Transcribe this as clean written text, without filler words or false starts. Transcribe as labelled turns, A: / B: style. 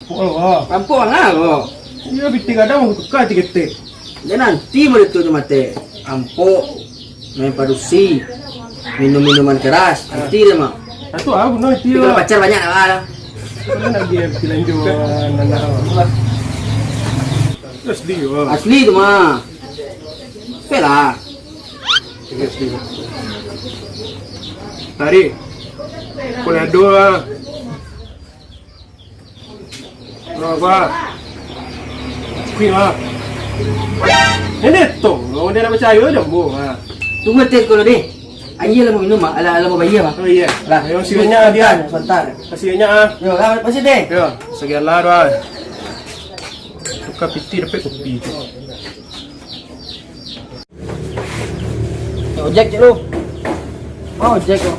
A: Oh,
B: Kampung lah kok.
A: iya bitti kadang mau tukar tikete.
B: Dan nanti mereka tu mate ampok, main padusi, minum-minuman keras. Nanti dia mah.
A: Satu aku no itu.
B: Kalau pacar banyak lah.
A: Kan lagi bilang juga nana. Terus dia.
B: Asli tu mah. Pela.
A: Tari. Kuliah dua. Berapa? Kuliah. Ini tuh, kalau dia nak percaya je bu.
B: Tunggu tes kalau deh. Anjir lah mau minum mah, ala mau bayar mah.
A: Oh iya.
B: Lah,
A: Yang sianya dia.
B: sebentar.
A: Kasihannya ah.
B: Yo, lah masih deh.
A: Ya, sekian lah doa. Tukar piti dapat kopi tu.
B: Ojek je lu. Mau ojek lu.